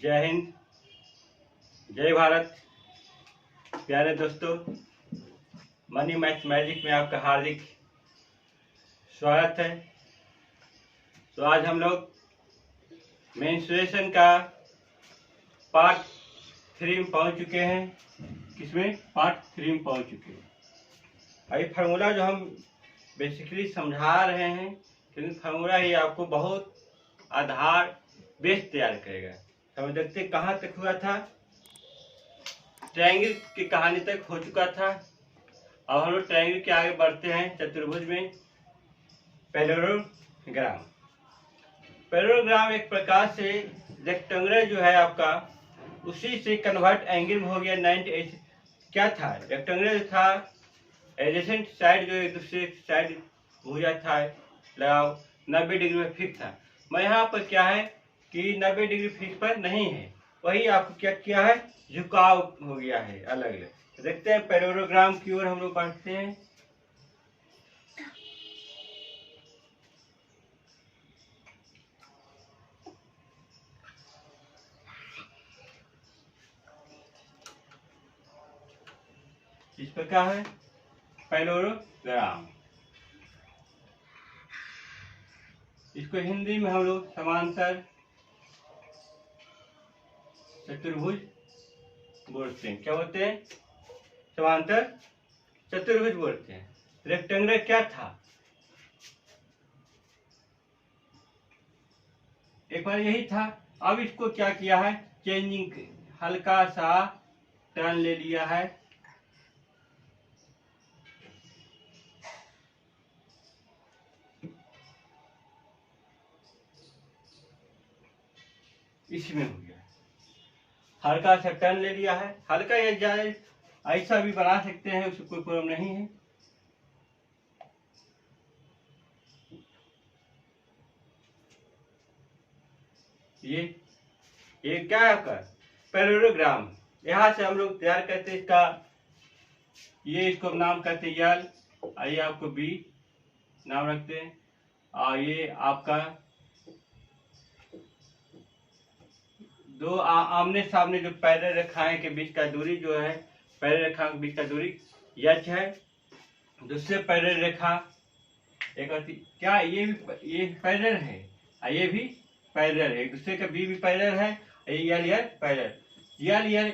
जय हिंद, जय भारत। प्यारे दोस्तों, मनी मैथ मैजिक में आपका हार्दिक स्वागत है। तो आज हम लोग मेंस्ट्रुएशन का पार्ट 3 में पहुंच चुके हैं। किसमें? पार्ट 3 में पहुंच चुके हैं। अभी फार्मूला जो हम बेसिकली समझा रहे हैं, क्योंकि फार्मूला ही आपको बहुत आधार बेस तैयार करेगा। समझ देखते कहाँ तक हुआ था? ट्रायंगल की कहानी तक हो चुका था। अब हम लोग ट्रायंगल के आगे बढ़ते हैं चतुर्भुज में। पैरेललोग्राम। पैरेललोग्राम एक प्रकार से रेक्टेंगुलर जो है आपका, उसी से कन्वर्ट एंगल में हो गया 90। क्या था? रेक्टेंगुलर था, एडजेसेंट साइड जो एक दूसरे साइड भुजा था लगाओ 90 डिग्री में फिक्स था। मैं यहाँ पर क्या है कि 90 डिग्री फिक्स पर नहीं है, वही आपको क्या किया है, झुकाव हो गया है अलग अलग। देखते हैं पैरेललोग्राम की ओर हम लोग बढ़ते हैं। इस प्रकार है पैरेललोग्राम। इसको हिंदी में हम लोग समांतर चतुर्भुज बोलते हैं। क्या बोलते हैं? समांतर चतुर्भुज बोलते हैं। रेक्टेंगुलर क्या था? एक बार यही था। अब इसको क्या किया है, चेंजिंग, हल्का सा टर्न ले लिया है। इसमें हो गया, हल्का सा टर्न ले लिया है। हल्का या ज्यादा ऐसा भी बना सकते हैं, उससे कोई प्रॉब्लम नहीं है। ये क्या है आपका पैरेललोग्राम। यहाँ से हम लोग तैयार करते हैं इसका, ये इसको नाम करते हैं यल, आइए आपको बी नाम रखते हैं। और ये आपका दो आमने सामने जो पैरेलल रेखाएं के बीच का दूरी जो है, पैरेलल रेखा के बीच का दूरी एच है। दूसरे पैरेलल रेखा एक क्या, ये पैरेलल है और ये भी पैरेलल है, एक दूसरे का बी भी पैरेलल है, ये पैरेलल। यल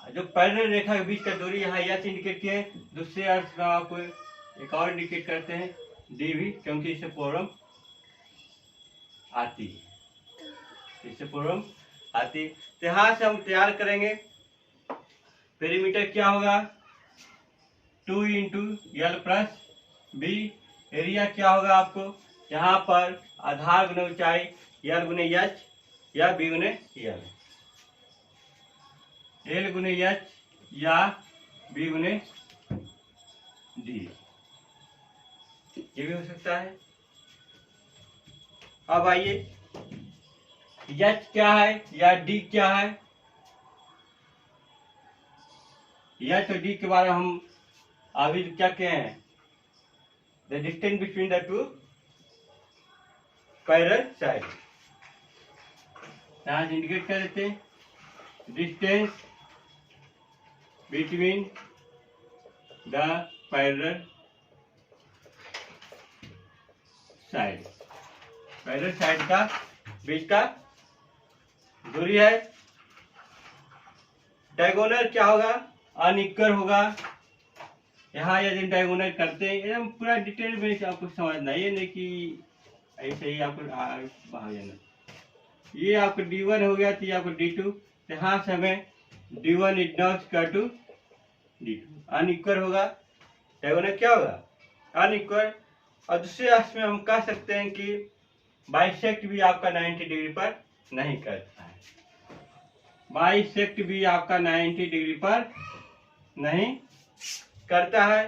जो पैरेलल रेखा के बीच का दूरी यहाँ एच इंडिकेट किए हैं। दूसरे अर्थ में आपको एक और इंडिकेट करते हैं डी भी, क्योंकि इससे प्रॉब्लम आती है, इससे प्रॉब्लम आती। तो यहाँ से हम तैयार करेंगे। पेरीमीटर क्या होगा? 2 into l plus b. Area क्या होगा आपको? यहाँ पर आधार गुने ऊंचाई, यल गुने एच या बी गुने यल, एल गुने एच या बी गुने डी, ये भी हो सकता है। अब आइए, एच क्या है या डी क्या है? एच और डी के बारे में हम अभी क्या कहे हैं? The distance between the two parallel side. यहाँ से इंडिकेट कर देते हैं distance between the parallel side. Parallel side का बीच का दूरी है। डायगोनल क्या होगा? अनइक्वल होगा। यहाँ यदि डायगोनल करते हैं, एकदम पूरा डिटेल में आपको समझना, ये नहीं कि ऐसे ही आपको बाहर जाना। ये आपको D1 हो गया, तो ये आपको D2। यहाँ से हमें D1 is not equal to D2। Unequal होगा, डायगोनल क्या होगा? अनइक्वल। और दूसरे अर्थ में हम कह सकते हैं कि बाइसेक्ट भी आपका 90 डिग्री पर नहीं करता है। बाइसेक्ट भी आपका 90 डिग्री पर नहीं करता है।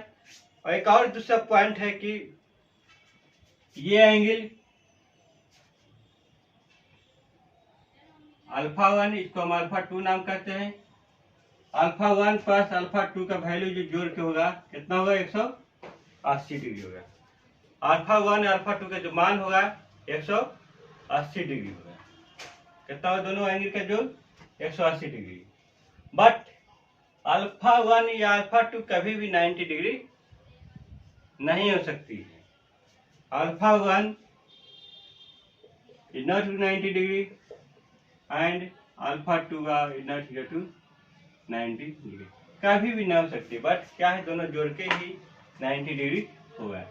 और एक और दूसरा पॉइंट है कि ये एंगल अल्फा 1, इसको हम अल्फा 2 नाम करते हैं। अल्फा 1 प्लस अल्फा 2 का वैल्यू जो जोड़ के होगा कितना होगा? 180 डिग्री होगा। अल्फा 1 अल्फा 2 का जो मान होगा 180 डिग्री होगा। कितना होगा दोनों एंगल का जोड़? 180 डिग्री। बट अल्फा 1 या अल्फा 2 कभी भी 90 डिग्री नहीं हो सकती है। Alpha 1 is not 90 degree and alpha 2 is not equal to 90 degree, कभी भी ना हो सकती। बट क्या है, दोनों जोड़ के ही 90 डिग्री होगा,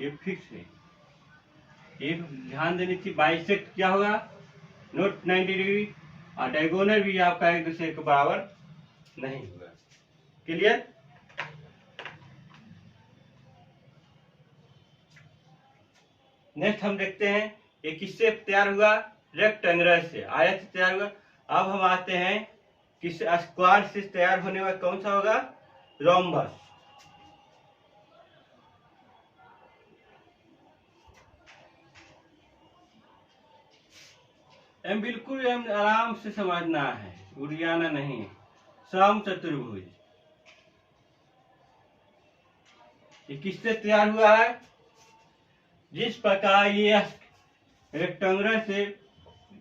ये फिक्स है। ये ध्यान देने की बाइसेक्ट क्या होगा, नॉट 90 डिग्री, और डायगोनल भी आपका एक दूसरे के बराबर नहीं होगा। क्लियर? नेक्स्ट हम देखते हैं ये किससे तैयार हुआ, रेक्टेंगुलर से, आयत से तैयार हुआ। अब हम आते हैं किस स्क्वायर से तैयार होने वाला कौन सा होगा, रोम्बस। बिल्कुल आराम से समझना है, उड़ियाना नहीं। समचतुर्भुज ये किससे तैयार हुआ है, जिस प्रकार ये रेक्टेंगुलर से,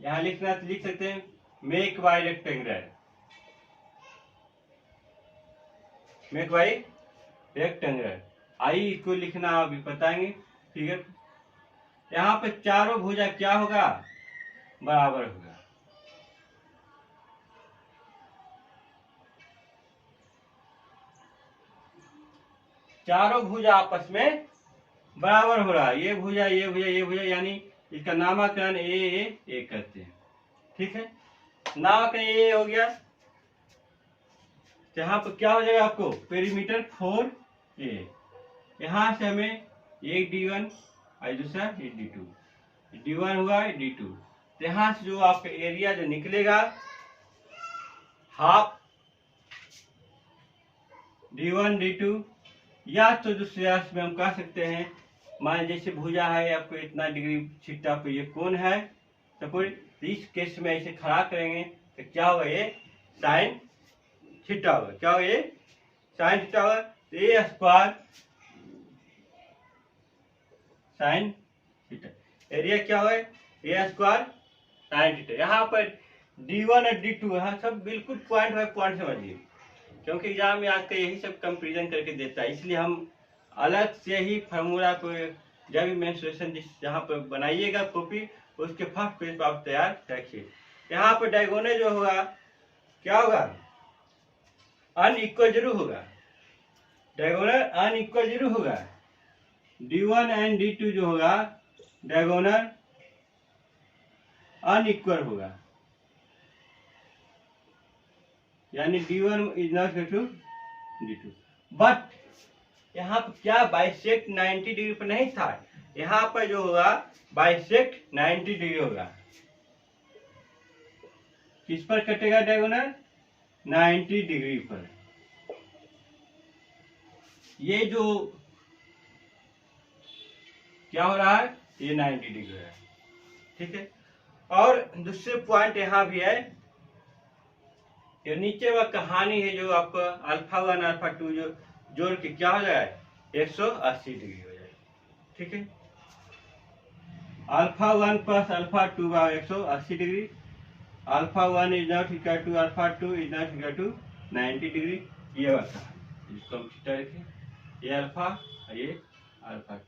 यहाँ लिखना तो लिख सकते हैं make by rectangular, make by rectangular. आई इसको लिखना अभी बताएंगे, ठीक है। यहाँ पे चारों भुजा क्या होगा, बराबर होगा। चारों भुजा आपस में बराबर हो रहा है, ये भुजा ये भुजा ये भुजा, यानी इसका नामकरण ए करते हैं, ठीक है। नामकरण ए हो गया, यहाँ पर क्या हो जाएगा आपको, पेरीमीटर 4a। यहाँ से हमें एक d1 और दूसरा d2, d1 हुआ d2। तो यहाँ से जो आपका एरिया जो निकलेगा, हाफ d1 d2, या तो दूसरे में हम कह सकते हैं, मान जैसे भुजा है आपको इतना डिग्री छिट्टा पे ये कोण है, सपोज इस केस में ऐसे खड़ा करेंगे तो क्या होगा, ये साइन थीटा होगा। क्या होगा, ये साइन थीटा होगा। तो ए स्क्वायर साइन थीटा, एरिया क्या होगा, ए स्क्वायर साइन थीटा। यहाँ पर d1 और d2, यहाँ सब बिल्कुल पॉइंट बाय पॉइंट समझिए, क्योंकि एग्जाम में आज का यही सब कंपेरिजन करके देता है, इसलिए हम अलग से ही फार्मूला को जब भी मेंस्ट्रुएशन जहाँ पर बनाइएगा कॉपी, उसके फर्स्ट पेज पर आप तैयार रखिए। यहाँ पर डायगोनल जो होगा क्या होगा, अनइक्वल जरूर होगा, डायगोनल अनइक्वल जरूर होगा। d1 एंड d2 जो होगा डायगोनल अनइक्वल होगा, यानी d1 is not equal to d2। But यहाँ पर क्या बाइसेक्ट 90 डिग्री पर नहीं था, यहाँ पर जो होगा बाइसेक्ट 90 डिग्री होगा। किस पर कटेगा डायगोनल, 90 डिग्री पर। ये जो क्या हो रहा है, ये 90 डिग्री है, ठीक है। और दूसरे पॉइंट यहाँ भी है, ये नीचे वह कहानी है जो आपको अल्फा 1 अल्फा 2 जो जोड़ के क्या हो जाए, 180 डिग्री हो जाए, ठीक है। अल्फा 1 प्लस अल्फा 2 का 180 डिग्री, alpha 1 is not equal to alpha 2 is not equal to 90 degree. ये वाला इसको हम थीटा रखें, ये अल्फा और ये अल्फा 2।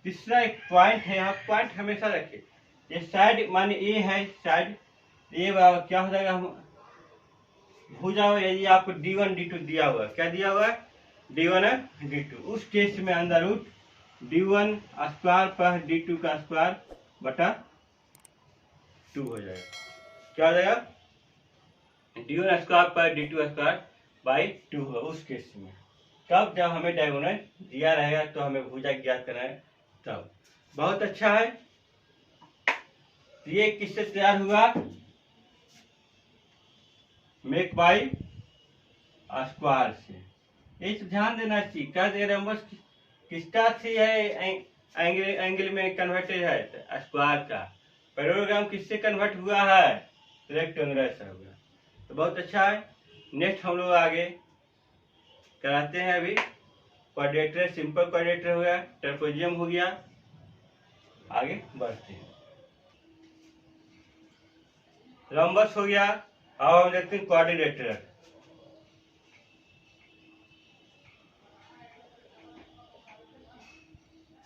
तीसरा एक पॉइंट है, यहाँ पॉइंट हमेशा रखें, ये साइड माने ए है, साइड ए बराबर क्या हो जाएगा, हम भुजा हुआ, यदि आपको d1 d2 दिया हुआ, क्या दिया हुआ है, d1 d2, उस केस में अंदर रूट d1 स्क्वायर पर d2 का स्क्वायर बटा 2 हो जाएगा। क्या हो जाएगा, d1 स्क्वायर पर d2 स्क्वायर बाई 2 होगा उस केस में। तब जब हमें डायगोनल दिया रहेगा तो हमें भुजा ज्ञात करना है, तब। बहुत अच्छा है। ये किससे तैयार हुआ, मेक बाई स्क्वायर से। इस ध्यान देना चाहिए, क्या दे रहे हैं, बस किसका थी है, एंगल में कन्वर्टेड है स्क्वायर का, पैरेललोग्राम किससे कन्वर्ट हुआ है, रेक्टेंगुलर से हुआ। तो बहुत अच्छा है। नेक्स्ट हम लोग आगे कराते हैं, अभी क्वाड्रेटर, सिंपल क्वाड्रेटर हो गया, ट्रापेजियम हो गया, आगे बढ़ते हैं। रोम्बस हो गया, अब हम देखते हैं क्वाड्रिलेटरल।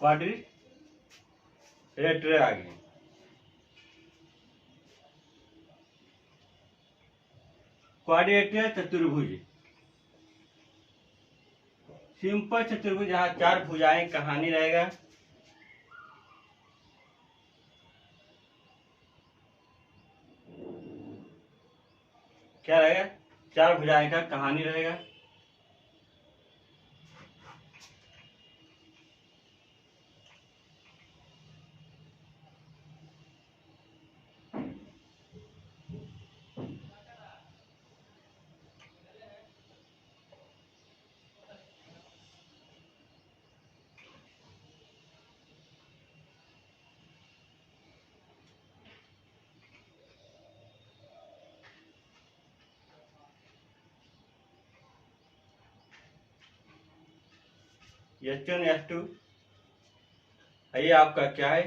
क्वाड्रिलेटरल आ गए। क्वाड्रिलेटरल चतुर्भुज, सिंपल चतुर्भुज जहाँ 4 भुजाएं कहानी रहेगा। क्या रहेगा? 4 भुजाएं का कहानी रहेगा। H1 H2 ये आपका क्या है,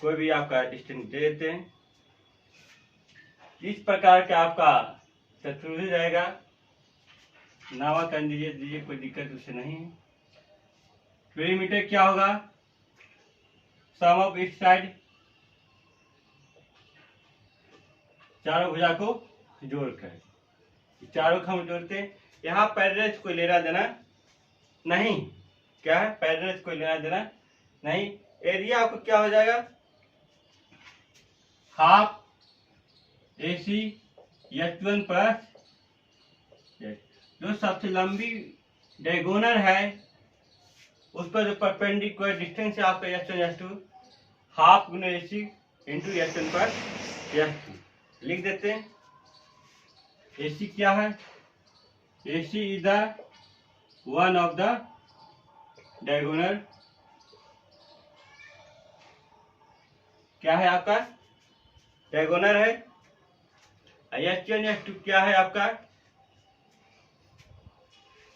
कोई भी आपका डिस्टेंस दे देते हैं। इस प्रकार का आपका चतुर्भुज रहेगा। नामाकरण दीजिए, कोई दिक्कत उससे नहीं है। पेरीमीटर क्या होगा? सम ऑफ ईच साइड, चारों भुजा को जोड़कर, चारों को हम जोड़ते हैं। यहाँ पैरेलल कोई लेना देना नहीं। क्या है? पैरेलल कोई लेना देना नहीं। एरिया आपको क्या हो जाएगा? हाफ AC H1 प्लस जो सबसे लंबी डायगोनल है उस पर जो परपेंडिकुलर डिस्टेंस है आपका H1 H2 हाफ गुना AC into H1 plus H2 लिख देते हैं। AC क्या है? AC is the one of the diagonal. क्या है आपका? डायगोनल है। H1 H2 क्या है आपका?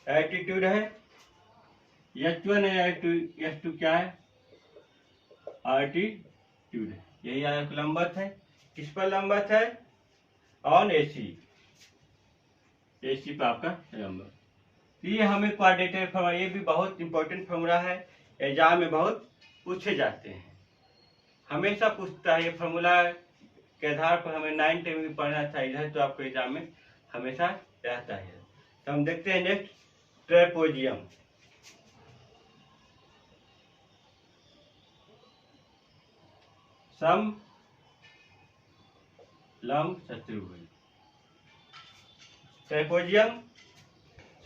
एल्टीट्यूड है। H1 H2 क्या है? एल्टीट्यूड है। यही आपका लंबवत है। किस पर लंबवत है? ऑन AC पर आपका लंबवत। ये हमें क्वाड्रेटर फॉर्मूला, ये भी बहुत इंपॉर्टेंट फॉर्मूला है, एग्जाम में बहुत पूछे जाते हैं। हमेशा पूछता है ये फॉर्मूला के आधार पर हमें 9 10 में पढ़ना चाहिए, तो आपको एग्जाम में हमेशा रहता है। तो हम देखते हैं नेक्स्ट, ट्रेपोजियम। सम लंब चतुर्भुज, ट्रेपोजियम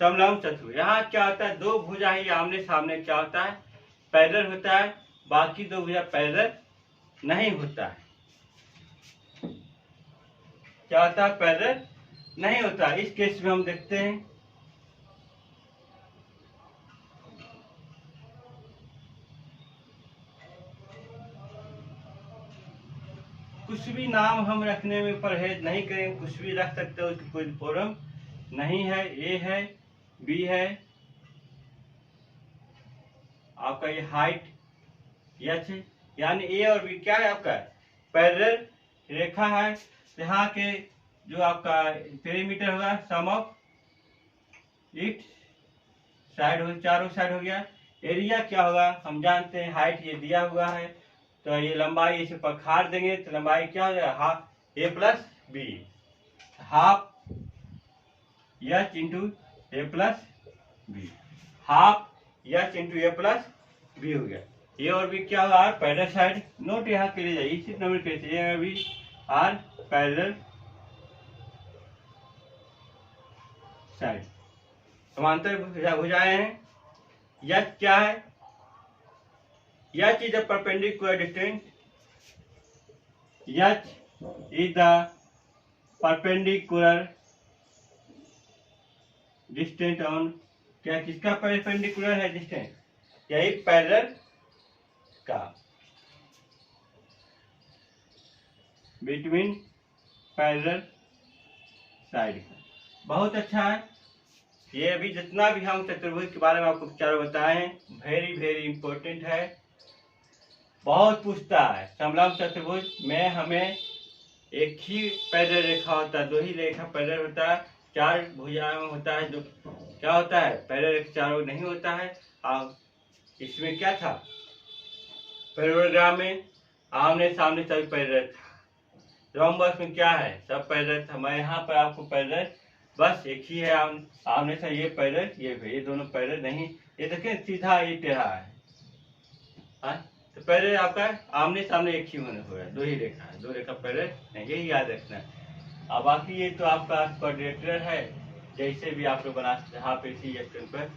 समलंब चतुर्भुज। यहाँ क्या होता है? 2 भुजा ही आमने सामने क्या होता है? पैरेलल होता है। बाकी 2 भुजा पैरेलल नहीं होता है। क्या होता है? पैरेलल नहीं होता। इस केस में हम देखते हैं कुछ भी नाम हम रखने में परहेज नहीं करेंगे, कुछ भी रख सकते हो, उसकी कोई प्रॉब्लम नहीं है। ए है, बी है, आपका ये हाइट एच है, यानी ए और बी क्या है आपका? पैरेलल रेखा है। यहाँ के जो आपका पेरीमीटर होगा सम ऑफ इट साइड हो, चारों साइड हो गया। एरिया क्या होगा? हम जानते हैं हाइट ये दिया हुआ है, तो ये लंबाई इसे पखार देंगे तो लंबाई क्या हो जाएगा? Half A plus B, half H into A plus B, half H into A plus B हो गया। ए और बी क्या होगा? Are parallel side. नोट यहाँ के लिए जाइए, इसी नंबर के लिए ए और बी आर पैरेलल साइड, समांतर भुजाएं हैं। यच क्या है? यच is the perpendicular distance, H is the perpendicular distance on, क्या किसका परपेंडिकुलर है डिस्टेंस? यही पैरेलल का, बिटवीन पैरेलल साइड का। बहुत अच्छा है। ये अभी जितना भी हम चतुर्भुज के बारे में आपको चारों बताए हैं, वेरी वेरी इंपॉर्टेंट है, बहुत पूछता है। समलंब चतुर्भुज में हमें एक ही पैरेलल रेखा होता है, दो ही रेखा पैरेलल होता है, चार भुजाएं होता है जो क्या होता है पैरेलल रेखा चारों नहीं होता है। और इसमें क्या था, पैरेललोग्राम में आमने सामने सभी पैरेलल था। रोम्बस में क्या है, सब पैरेलल था। मैं यहाँ पर आपको पैरेलल बस एक ही है आमने से, ये पैरेलल ये दोनों पैरेलल नहीं, ये देखें सीधा ये टेढ़ा है। हाँ, तो पैरेलल आपका आमने सामने एक ही होने हुआ है, दो ही रेखा है, दो रेखा पैरेलल नहीं, यही याद रखना है। अब बाकी ये तो आपका क्वाड्रेटर है, जैसे भी आप लोग बना सकते हैं, हाफ AC पर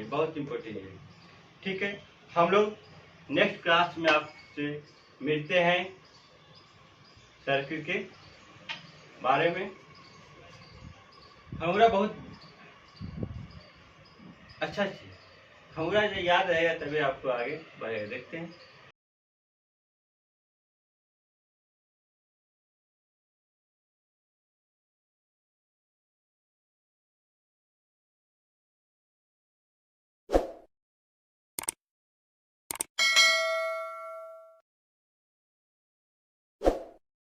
बहुत इंपॉर्टेंट है। ठीक है, हम लोग नेक्स्ट क्लास में आपसे मिलते हैं सर्किल के बारे में। हमारा बहुत अच्छा चीज, हमारा जो याद रहेगा तभी आपको आगे बढ़ेगा। देखते हैं।